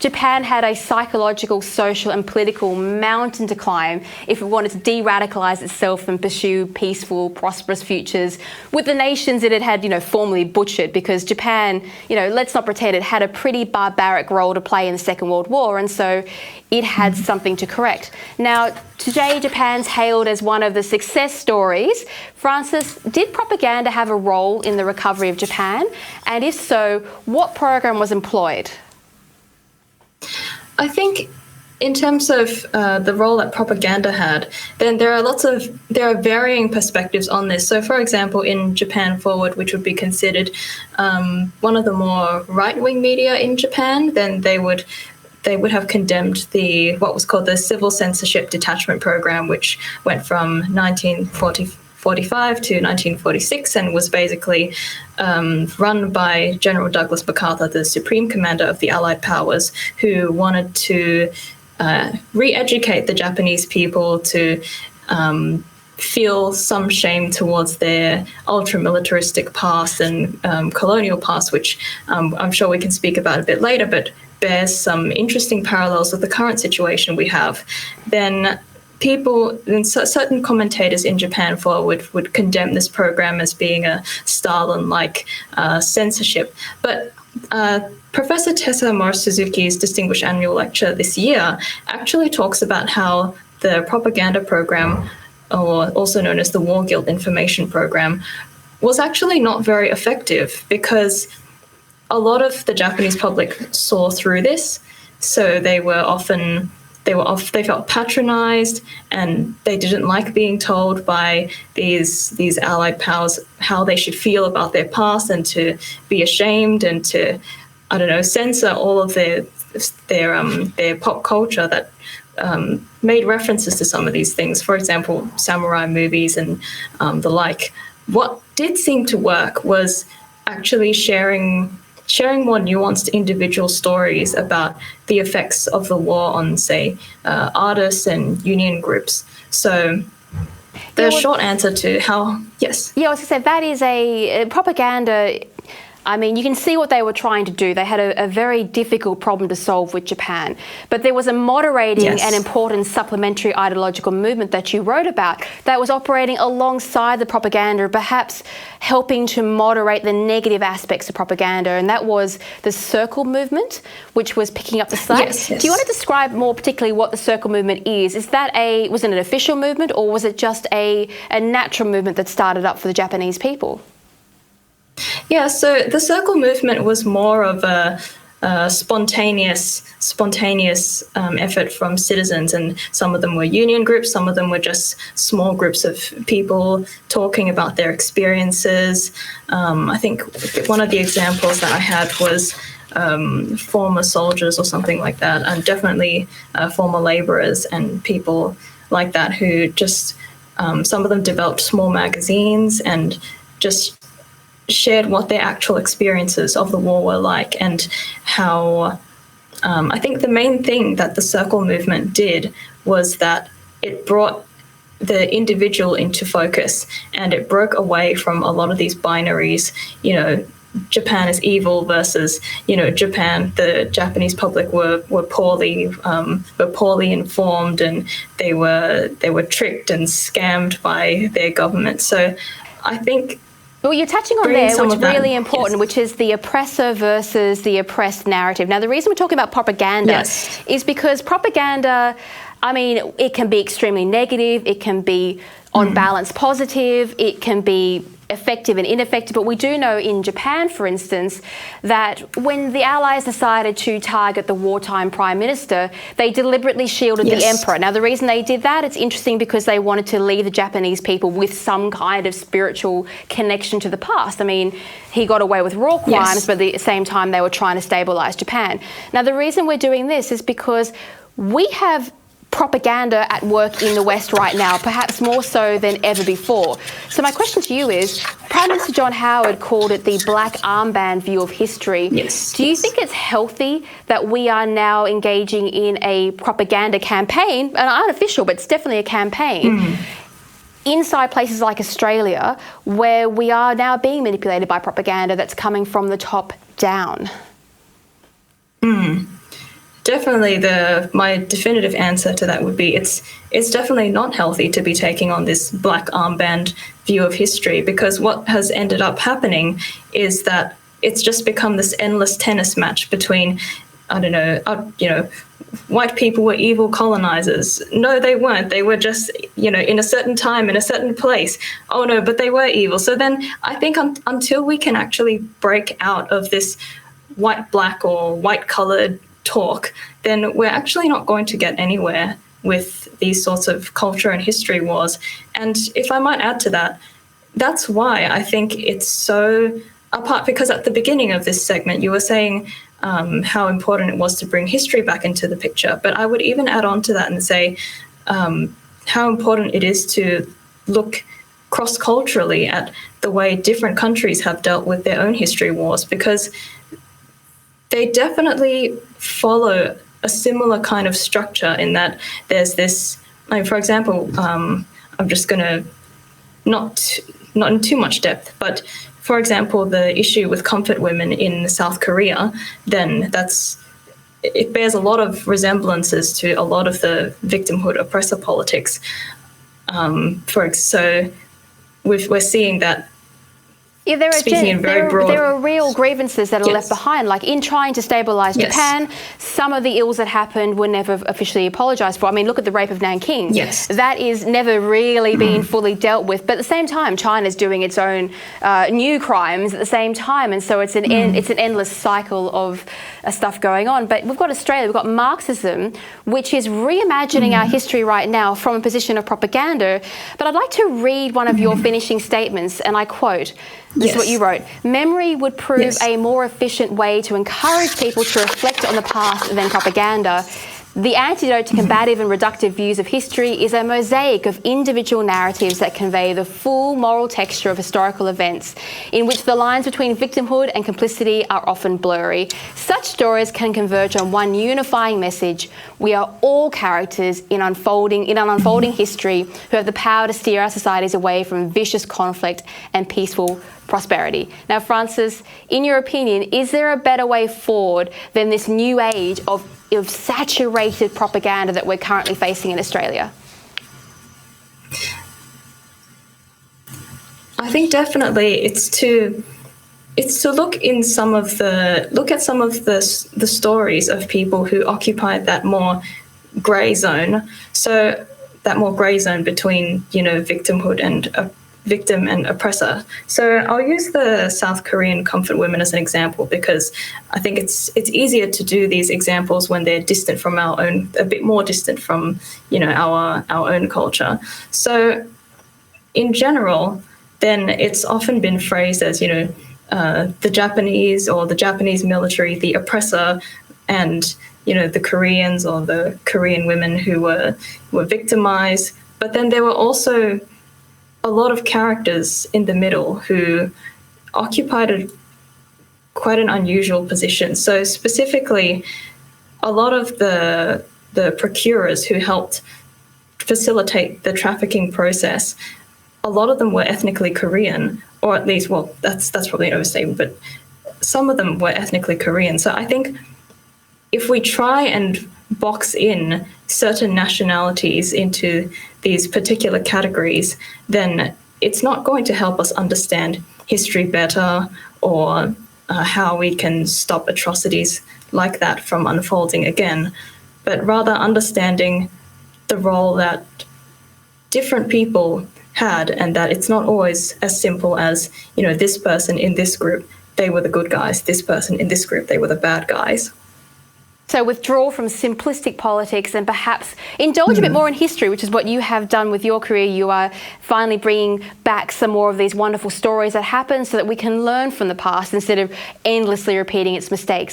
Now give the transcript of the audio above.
Japan had a psychological, social and political mountain to climb if it wanted to de-radicalise itself and pursue peaceful, prosperous futures with the nations it had, formerly butchered, because Japan, let's not pretend, it had a pretty barbaric role to play in the Second World War, and so it had something to correct. Now, today Japan's hailed as one of the success stories. Francis, did propaganda have a role in the recovery of Japan? And if so, what program was employed? I think in terms of the role that propaganda had, then there are varying perspectives on this. So, for example, in Japan Forward, which would be considered one of the more right-wing media in Japan, then they would have condemned what was called the Civil Censorship Detachment Program, which went from 1945 to 1946 and was basically run by General Douglas MacArthur, the Supreme Commander of the Allied Powers, who wanted to re-educate the Japanese people to feel some shame towards their ultra-militaristic past and colonial past, which I'm sure we can speak about a bit later, but bears some interesting parallels with the current situation we have. Then certain commentators in Japan Forward would condemn this program as being a Stalin-like censorship. But Professor Tessa Morris-Suzuki's Distinguished Annual Lecture this year actually talks about how the propaganda program, or also known as the War Guilt Information Program, was actually not very effective because a lot of the Japanese public saw through this. So they felt patronized, and they didn't like being told by these Allied powers how they should feel about their past, and to be ashamed and to, censor all of their pop culture that made references to some of these things. For example, samurai movies and the like. What did seem to work was actually sharing more nuanced individual stories about the effects of the war on, say, artists and union groups. So the short answer to how, yes. Yeah, I was going to say, that is a propaganda. I mean, you can see what they were trying to do. They had a very difficult problem to solve with Japan. But there was a moderating and important supplementary ideological movement that you wrote about that was operating alongside the propaganda, perhaps helping to moderate the negative aspects of propaganda, and that was the Circle movement, which was picking up the slack. Yes. Do you want to describe more particularly what the Circle movement is? Was it an official movement, or was it just a natural movement that started up for the Japanese people? Yeah, so the Circle movement was more of a spontaneous effort from citizens, and some of them were union groups, some of them were just small groups of people talking about their experiences. I think one of the examples that I had was former soldiers or something like that, and definitely former laborers and people like that who just, some of them developed small magazines and just shared what their actual experiences of the war were like, and how I think the main thing that the Circle movement did was that it brought the individual into focus, and it broke away from a lot of these binaries, Japan is evil versus, Japan, the Japanese public were poorly informed, and they were tricked and scammed by their government. So I think, well, you're touching on there, which is really important, which is the oppressor versus the oppressed narrative. Now, the reason we're talking about propaganda is because propaganda, I mean, it can be extremely negative, it can be on balance positive, it can be effective and ineffective, but we do know in Japan, for instance, that when the Allies decided to target the wartime Prime Minister, they deliberately shielded the Emperor. Now, the reason they did that, it's interesting because they wanted to leave the Japanese people with some kind of spiritual connection to the past. I mean, he got away with war crimes, but at the same time, they were trying to stabilise Japan. Now, the reason we're doing this is because we have propaganda at work in the West right now, perhaps more so than ever before. So my question to you is, Prime Minister John Howard called it the black armband view of history. Do you think it's healthy that we are now engaging in a propaganda campaign, an unofficial, but it's definitely a campaign, inside places like Australia, where we are now being manipulated by propaganda that's coming from the top down? definitely my definitive answer to that would be it's definitely not healthy to be taking on this black armband view of history, because what has ended up happening is that it's just become this endless tennis match between, I don't know, white people were evil colonizers. No, they weren't. They were just, in a certain time, in a certain place. Oh no, but they were evil. So then I think until we can actually break out of this white-black or white-colored talk, then we're actually not going to get anywhere with these sorts of culture and history wars. And if I might add to that, that's why I think it's so apart, because at the beginning of this segment, you were saying how important it was to bring history back into the picture. But I would even add on to that and say how important it is to look cross-culturally at the way different countries have dealt with their own history wars, because they definitely follow a similar kind of structure in that there's this, for example, I'm just going to not in too much depth, but for example, the issue with comfort women in South Korea, then it bears a lot of resemblances to a lot of the victimhood oppressor politics. So we're seeing that. Yeah, there are real grievances that are left behind. Like in trying to stabilise Japan, some of the ills that happened were never officially apologised for. I mean, look at the rape of Nanking. Yes. That is never really been fully dealt with. But at the same time, China's doing its own new crimes at the same time. And so it's an endless cycle of stuff going on. But we've got Australia, we've got Marxism, which is reimagining our history right now from a position of propaganda. But I'd like to read one of your finishing statements, and I quote, this is what you wrote. Memory would prove a more efficient way to encourage people to reflect on the past than propaganda. The antidote to combative and reductive views of history is a mosaic of individual narratives that convey the full moral texture of historical events, in which the lines between victimhood and complicity are often blurry. Such stories can converge on one unifying message: we are all characters in an unfolding history who have the power to steer our societies away from vicious conflict and peaceful prosperity. Now, Francis, in your opinion, is there a better way forward than this new age of saturated propaganda that we're currently facing in Australia? I think definitely it's to look at some of the stories of people who occupied that more grey zone. So that more grey zone between victimhood and victim and oppressor. So I'll use the South Korean comfort women as an example, because I think it's easier to do these examples when they're distant from our own, a bit more distant from our own culture. So in general, then it's often been phrased as the Japanese or the Japanese military, the oppressor, and the Koreans or the Korean women who were victimized. But then there were also a lot of characters in the middle who occupied quite an unusual position. So specifically, a lot of the procurers who helped facilitate the trafficking process, a lot of them were ethnically Korean, or at least, well, that's probably an overstatement, but some of them were ethnically Korean. So I think if we try and box in certain nationalities into these particular categories, then it's not going to help us understand history better or how we can stop atrocities like that from unfolding again, but rather understanding the role that different people had, and that it's not always as simple as, this person in this group, they were the good guys, this person in this group, they were the bad guys. So withdraw from simplistic politics and perhaps indulge a bit more in history, which is what you have done with your career. You are finally bringing back some more of these wonderful stories that happened so that we can learn from the past instead of endlessly repeating its mistakes.